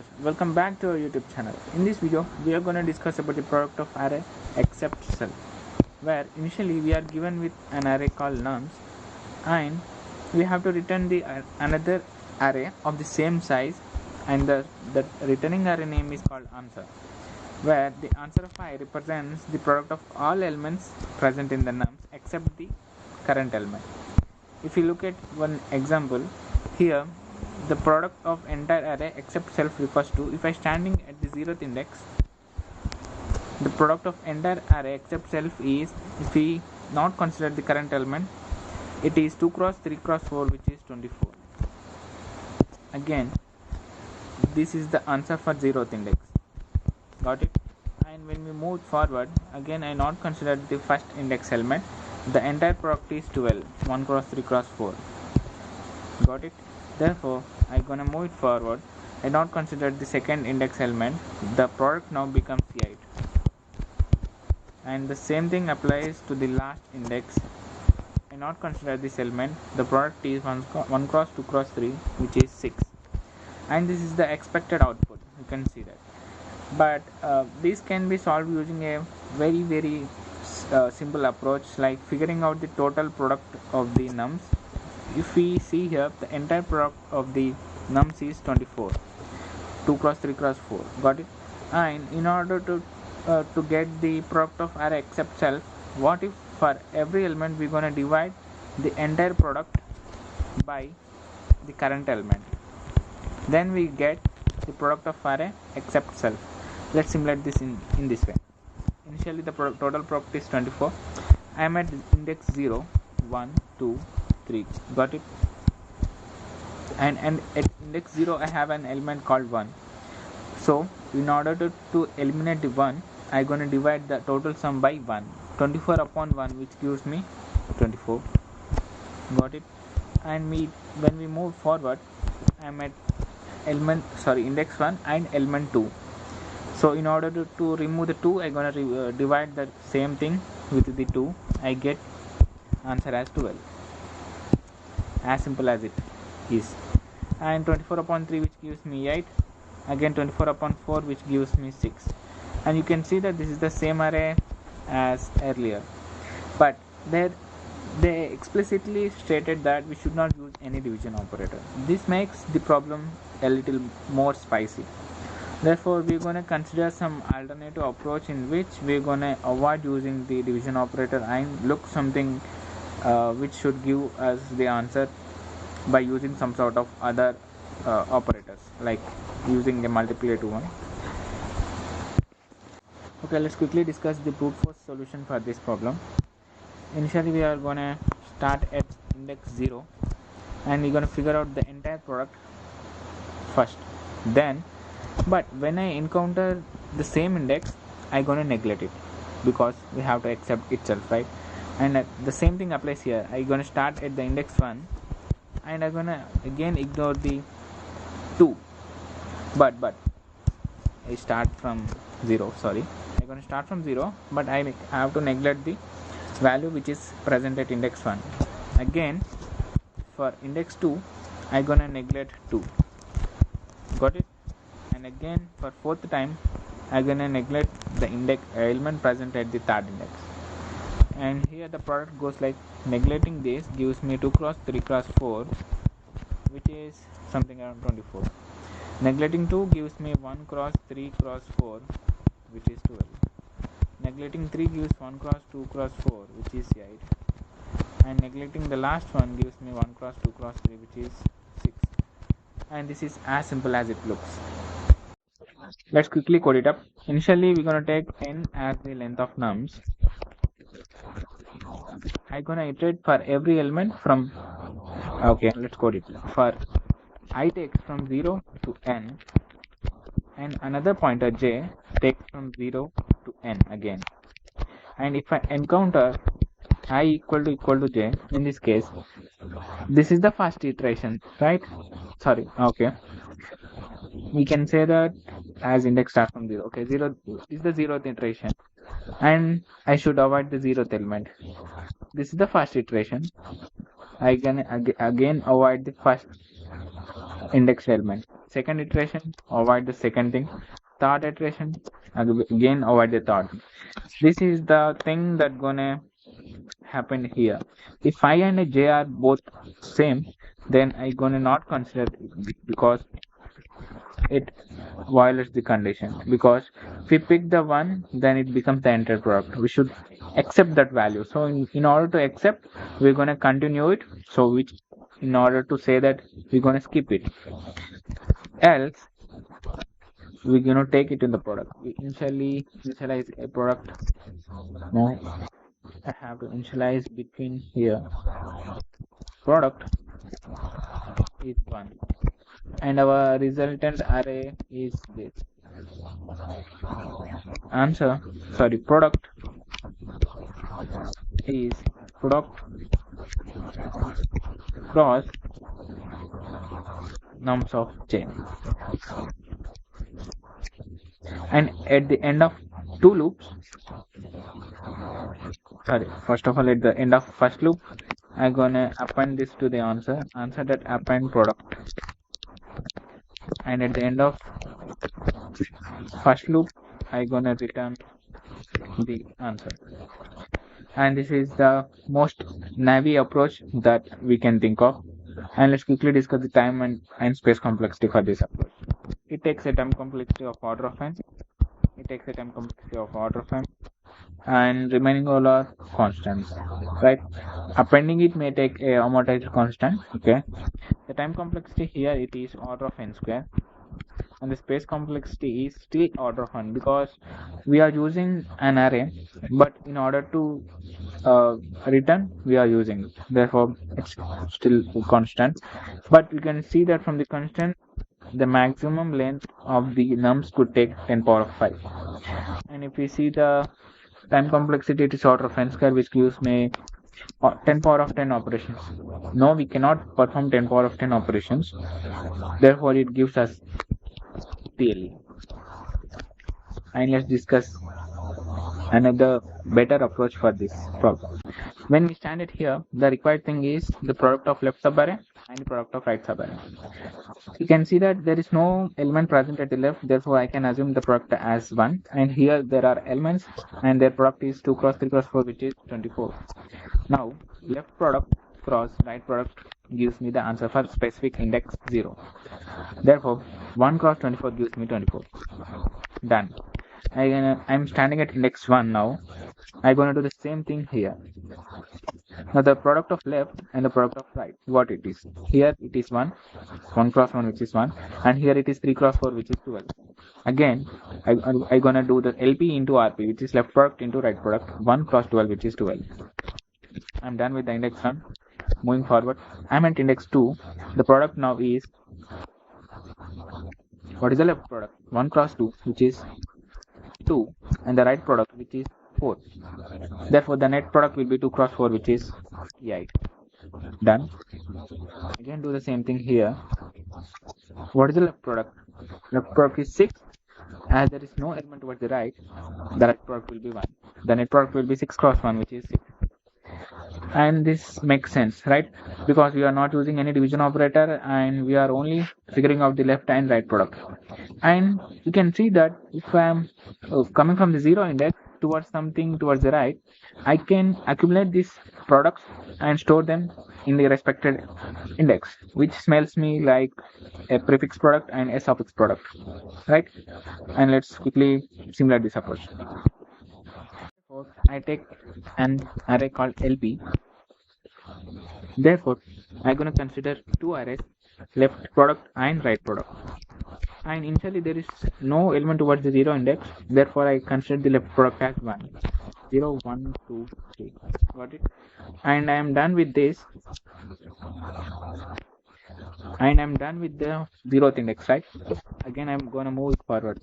viewers, welcome back to our YouTube channel. In this video we are going to discuss about the product of array except self, where initially we are given with an array called nums and we have to return the another array of the same size, and the returning array name is called answer, where the answer of I represents the product of all elements present in the nums except the current element. If you look at one example here, the product of entire array except self refers to, if I standing at the 0th index, the product of entire array except self is, if we not consider the current element, it is 2 cross 3 cross 4, which is 24. Again, this is the answer for 0th index. Got it? And when we move forward, again I not considered the first index element, the entire product is 12, 1 cross 3 cross 4. Got it? Therefore, I gonna move it forward. I not consider the second index element. The product now becomes 8. And the same thing applies to the last index. I not consider this element. The product is 1 cross 2 cross 3, which is 6. And this is the expected output. You can see that. But this can be solved using a very simple approach, like figuring out the total product of the nums. If we see here, the entire product of the nums is 24, 2 cross 3 cross 4. Got it? And in order to get the product of array except self, what if for every element we're gonna divide the entire product by the current element? Then we get the product of array except self. Let's simulate this in this way. Initially the total product is 24. I am at index 0, 1, 2, 3. Got it? And at index 0 I have an element called 1. So in order to eliminate the 1, I am going to divide the total sum by 1. 24 upon 1, which gives me 24. Got it? And when we move forward, I am at index 1 and element 2. So in order to remove the 2, I am going to divide the same thing with the 2. I get answer as 12. As simple as it is. And 24 upon 3, which gives me 8. Again 24 upon 4, which gives me 6. And you can see that this is the same array as earlier, but they explicitly stated that we should not use any division operator. This makes the problem a little more spicy. Therefore, we're going to consider some alternative approach in which we're going to avoid using the division operator and look something which should give us the answer by using some sort of other operators, like using a multiplicative one. Okay, let's quickly discuss the brute force solution for this problem. Initially we are going to start at index 0 and we're going to figure out the entire product first. But when I encounter the same index, I'm going to neglect it because we have to accept itself, right? And the same thing applies here. I'm going to start at the index 1 and I'm going to again ignore the 2. But I start from 0. I'm going to start from 0, but I have to neglect the value which is present at index 1. Again, for index 2, I'm going to neglect 2. Got it? And again, for 4th time, I'm going to neglect the element present at the 3rd index. And here the product goes like, neglecting this gives me 2 cross 3 cross 4, which is something around 24. Neglecting 2 gives me 1 cross 3 cross 4, which is 12. Neglecting 3 gives 1 cross 2 cross 4, which is 8. And neglecting the last one gives me 1 cross 2 cross 3, which is 6. And this is as simple as it looks. Let's quickly code it up. Initially we're going to take n as the length of nums. I'm going to iterate for every element from, okay, let's code it. For I takes from 0 to n, and another pointer j takes from 0 to n again. And if I encounter I equal to j, in this case, this is the first iteration, right? Okay. We can say that as index starts from 0. Okay, 0 is the 0th iteration, and I should avoid the 0th element. This is the first iteration. I can again avoid the first index element. second iteration, avoid the second thing. Third iteration, again avoid the third thing. This is the thing that gonna happen here. If I and j are both same, then I gonna not consider it because it violates the condition. Because if we pick the one, then it becomes the entered product. We should accept that value. So in order to accept, we're gonna continue it. So which in order to say that we're gonna skip it. Else we're gonna take it in the product. We initialize a product. Now I have to initialize between here. Product is 1 and our resultant array is this. Product is product cross nums of j, and at the end of two loops, first of all at the end of first loop, I'm gonna append this to the answer that append product, and at the end of first loop I'm gonna return the answer. And this is the most naive approach that we can think of. And let's quickly discuss the time and space complexity for this approach. It takes a time complexity of order of n. And remaining all are constants, right? Appending it may take a amortized constant. Okay, the time complexity here it is order of n square, and the space complexity is still order of 1 because we are using an array, but in order to return we are using it. Therefore it's still constant, but you can see that from the constant the maximum length of the nums could take 10 power of 5. And if we see the time complexity, it is order of n square, which gives me 10 power of 10 operations. No, we cannot perform 10 power of 10 operations. Therefore, it gives us TLE. And let's discuss another better approach for this problem. When we stand it here, the required thing is the product of left subarray and the product of right subarray. You can see that there is no element present at the left, therefore I can assume the product as 1, and here there are elements and their product is 2 cross 3 cross 4, which is 24. Now left product cross right product gives me the answer for specific index 0. Therefore 1 cross 24 gives me 24. Done. I'm standing at index 1 now. I'm going to do the same thing here. Now the product of left and the product of right, what it is? Here it is 1 cross 1, which is 1, and here it is 3 cross 4, which is 12. Again I'm gonna do the LP into RP, which is left product into right product, 1 cross 12, which is 12. I'm done with the index 1. Moving forward, I'm at index 2. The product now is, what is the left product? 1 cross 2, which is 2, and the right product, which is 4. Therefore the net product will be 2 cross 4, which is 8. Done. Again do the same thing here. What is the left product? Left product is 6. As there is no element towards the right, the right product will be 1. The net product will be 6 cross 1, which is 6. And this makes sense, right? Because we are not using any division operator and we are only figuring out the left and right product. And you can see that if I am coming from the 0 index towards something towards the right, I can accumulate these products and store them in the respected index, which smells me like a prefix product and a suffix product, right? And let's quickly simulate this approach. I take an array called LP. Therefore, I'm going to consider two arrays, left product and right product. And initially there is no element towards the 0 index. Therefore, I consider the left product as 1. 0, 1, 2, 3. Got it? And I am done with this. And I'm done with the 0th index, right? Again, I'm going to move it forward.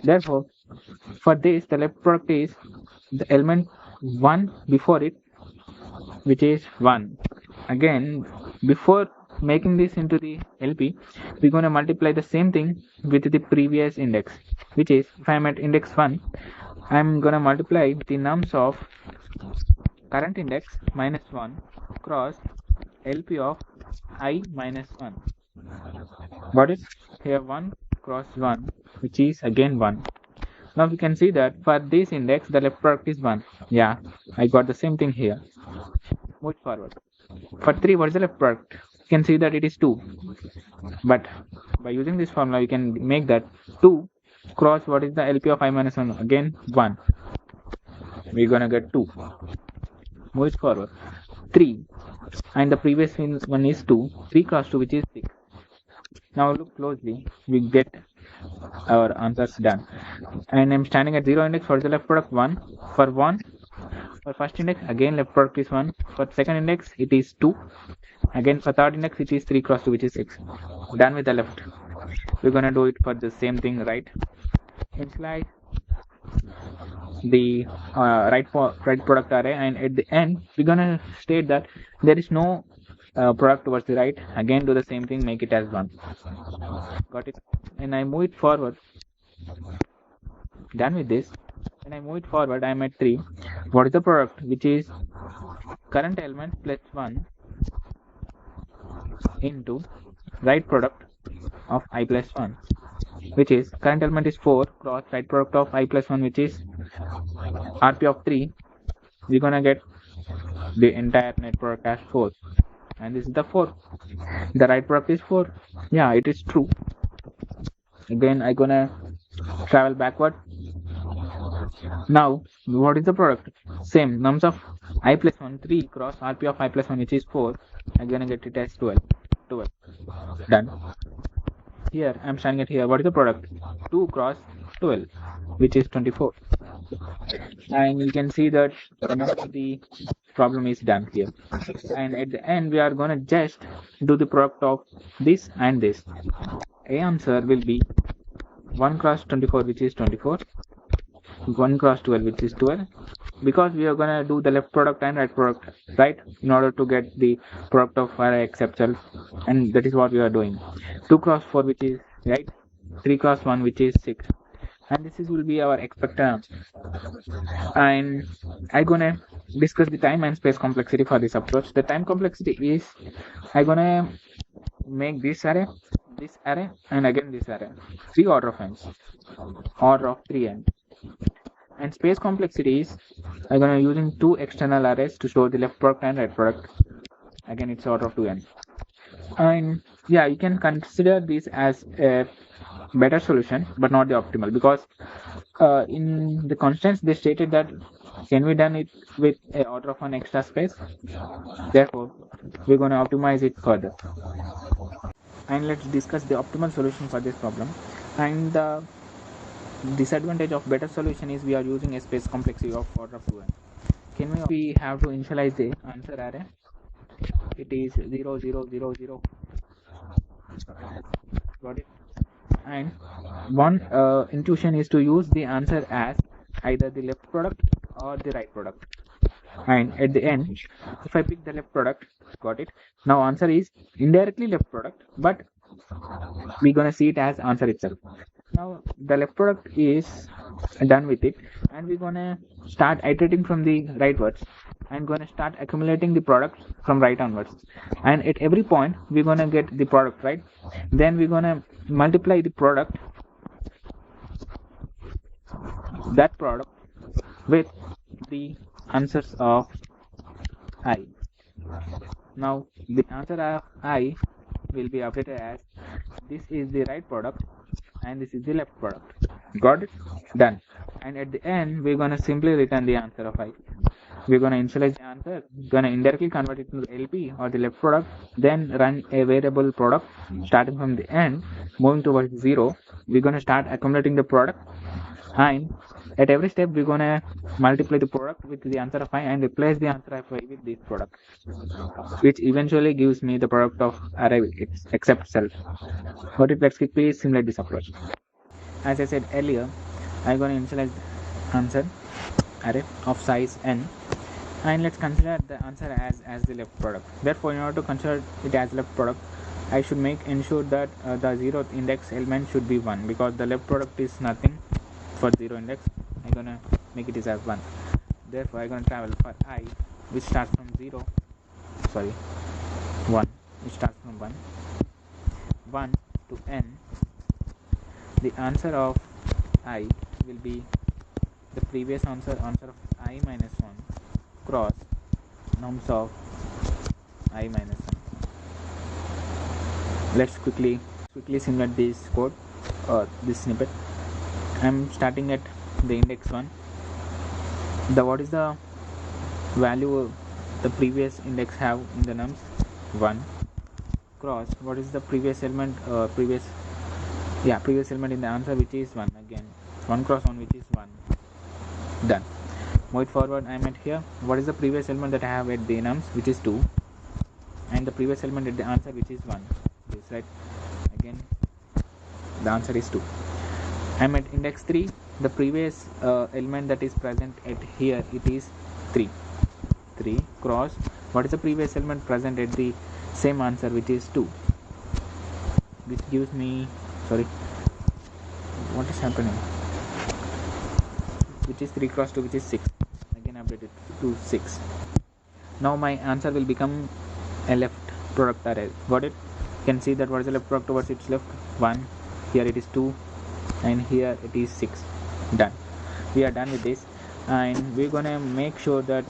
Therefore, for this, the left product is the element 1 before it, which is 1. Again, before making this into the LP, we're going to multiply the same thing with the previous index, which is, if I'm at index 1, I'm going to multiply the nums of current index minus 1 cross LP of I minus 1. Got it? Here 1 cross 1, which is again 1. Now we can see that for this index the left product is 1. Yeah, I got the same thing here. Move forward. For 3, what is the left product? You can see that it is 2. But by using this formula, we can make that 2 cross what is the LP of I minus 1? Again 1. We're gonna get 2. Move it forward. 3. And the previous one is 2. 3 cross 2, which is 6. Now look closely. We get our answers done. And I'm standing at 0 index. For the left product 1. For 1, for first index, again left product is 1. For second index, it is 2. Again for third index, it is 3 cross 2, which is 6. Done with the left. We're gonna do it for the same thing, right? Initialize the right product array, and at the end we're gonna state that there is no product towards the right. Again do the same thing, make it as 1. Got it? And I move it forward. Done with this. And I move it forward, I'm at 3. What is the product? Which is current element plus 1 into right product of I plus 1, which is current element is 4 cross right product of I plus 1, which is RP of 3. We're gonna get the entire net product as 4, and this is the 4. The right product is 4. Yeah, it is true. Again I gonna travel backward. Now what is the product? Same, nums of I plus 1, 3 cross RP of I plus 1, which is 4. I'm gonna get it as 12. Done. Here I'm standing at here. What is the product? 2 cross 12, which is 24. And you can see that the problem is done here. And at the end we are gonna just do the product of this and this. A answer will be 1 cross 24, which is 24. 1 cross 12, which is 12, because we are gonna do the left product and right product, right, in order to get the product of array except self, and that is what we are doing. 2 cross 4, which is right. 3 cross 1, which is 6, and this will be our expected answer. And I'm gonna discuss the time and space complexity for this approach. The time complexity is I'm gonna make this array, and again this array, 3 order of n's, order of 3n. And space complexity is I'm gonna using 2 external arrays to store the left product and right product. Again it's order of 2n. And yeah, you can consider this as a better solution but not the optimal, because in the constraints they stated that can we done it with a order of 1 extra space. Therefore we're gonna optimize it further. And let's discuss the optimal solution for this problem. And the disadvantage of better solution is we are using a space complexity of order of 2n. We have to initialize the answer array. It is 0 0 0 0. Got it? And one intuition is to use the answer as either the left product or the right product. And at the end, if I pick the left product, got it? Now answer is indirectly left product, but we're gonna see it as answer itself. Now the left product is done with it, and we're gonna start iterating from the rightwards and gonna start accumulating the product from right onwards. And at every point we're gonna get the product, right? Then we're gonna multiply the product, that product, with the answers of I. Now the answer of I will be updated as this is the right product and this is the left product. Got it? Done. And at the end we're gonna simply return the answer of I. We're gonna initialize the answer, gonna indirectly convert it to the LP or the left product, then run a variable product starting from the end, moving towards 0. We're gonna start accumulating the product, and at every step we're gonna multiply the product with the answer of I and replace the answer of I with this product, which eventually gives me the product of array except self. Got it? Let's quickly simulate this approach. As I said earlier, I'm gonna initialize the answer array of size n, and let's consider the answer as the left product. Therefore, in order to consider it as left product, I should ensure that the 0th index element should be 1, because the left product is nothing for 0 index. I'm gonna make it as 1. Therefore I'm gonna travel for I, which starts from 1, which starts from 1. 1 to n, the answer of I will be the previous answer of I minus 1 cross nums of I minus 1. Let's quickly simulate this code or this snippet. I am starting at the index 1. What is the value the previous index have in the nums? 1 cross what is the previous element previous element in the answer, which is 1. Again 1 cross 1, which is 1. Done. Move it forward. I am at here. What is the previous element that I have at the nums, which is 2, and the previous element at the answer, which is 1. This, right? Again the answer is 2. I am at index 3. The previous element that is present at here, it is 3 cross what is the previous element present at the same answer, which is 2, which gives me, sorry, what is happening, which is 3 cross 2, which is 6. Again update it to 6. Now my answer will become a left product array. Got it? You can see that what is the left product towards its left? 1. Here it is 2, and here it is 6. Done. We are done with this, and we're gonna make sure that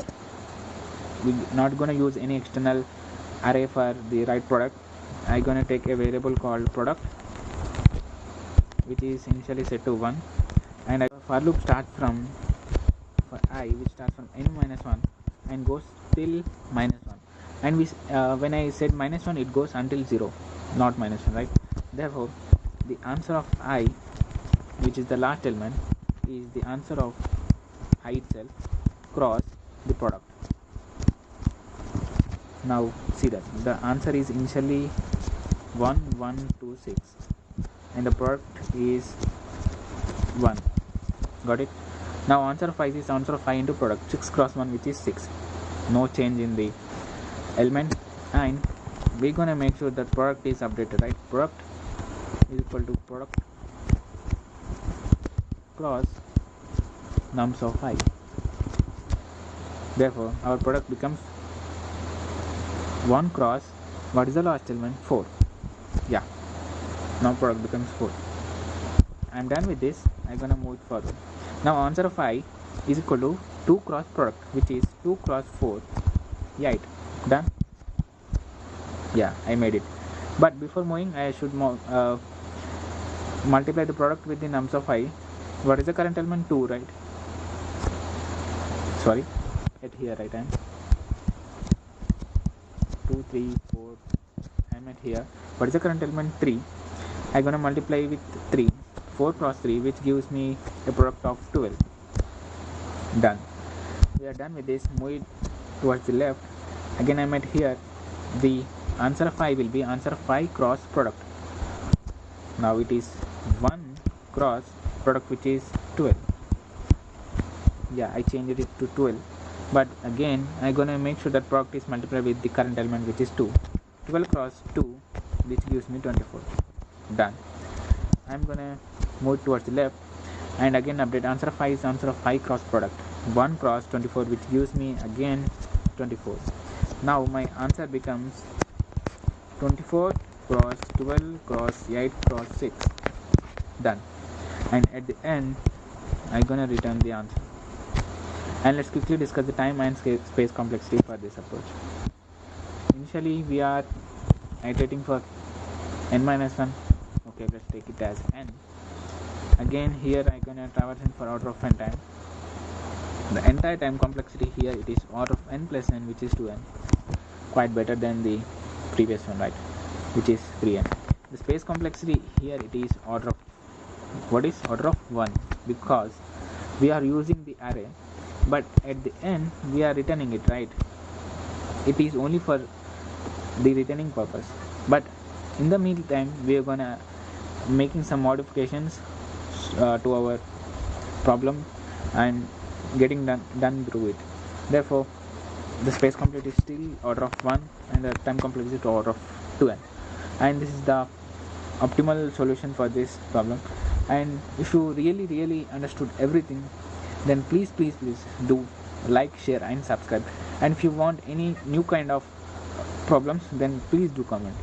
we're not gonna use any external array for the right product. I'm gonna take a variable called product, which is initially set to 1, and for loop starts from for I, which starts from n minus 1 and goes till minus 1, and we when I said minus 1, it goes until 0, not minus 1, right? Therefore the answer of I, which is the last element, is the answer of I itself cross the product. Now see that the answer is initially 1 1 2 6, and the product is 1. Got it? Now answer of I is answer of I into product, 6 cross 1, which is 6. No change in the element, and we're gonna make sure that product is updated, right? Product is equal to product cross nums of I. Therefore our product becomes 1 cross what is the last element? 4. Yeah, now product becomes 4. I'm done with this. I'm gonna move it forward. Now answer of I is equal to 2 cross product, which is 2 cross 4. 8. Done. Yeah, I made it. But before moving, I should multiply the product with the nums of I. What is the current element? 2, right? Sorry, at here, right? I'm 2 3 4. I'm at here. What is the current element? 3. I'm gonna multiply with 3. 4 cross 3, which gives me a product of 12. Done. We are done with this. Move it towards the left. Again I'm at here. The answer of I will be answer of I cross product. Now it is 1 cross product, which is 12. Yeah, I changed it to 12, but again I'm gonna make sure that product is multiplied with the current element, which is 2. 12 cross 2, which gives me 24. Done. I'm gonna move towards the left, and again update answer of I is answer of I cross product, 1 cross 24, which gives me again 24. Now my answer becomes 24 cross 12 cross 8 cross 6. Done. And at the end I'm gonna return the answer. And let's quickly discuss the time and space complexity for this approach. Initially we are iterating for n minus 1. Okay, let's take it as n. Again here I'm gonna traversing for order of n time. The entire time complexity here, it is order of n plus n, which is 2n. Quite better than the previous one, right? Which is 3n. The space complexity here, it is order of, what is order of 1, because we are using the array, but at the end we are returning it, right? It is only for the returning purpose, but in the meantime we are gonna making some modifications to our problem and getting done through it. Therefore the space complexity is still order of 1 and the time complexity is order of 2n, and this is the optimal solution for this problem. And if you really understood everything, then please do like, share and subscribe. And if you want any new kind of problems, then please do comment.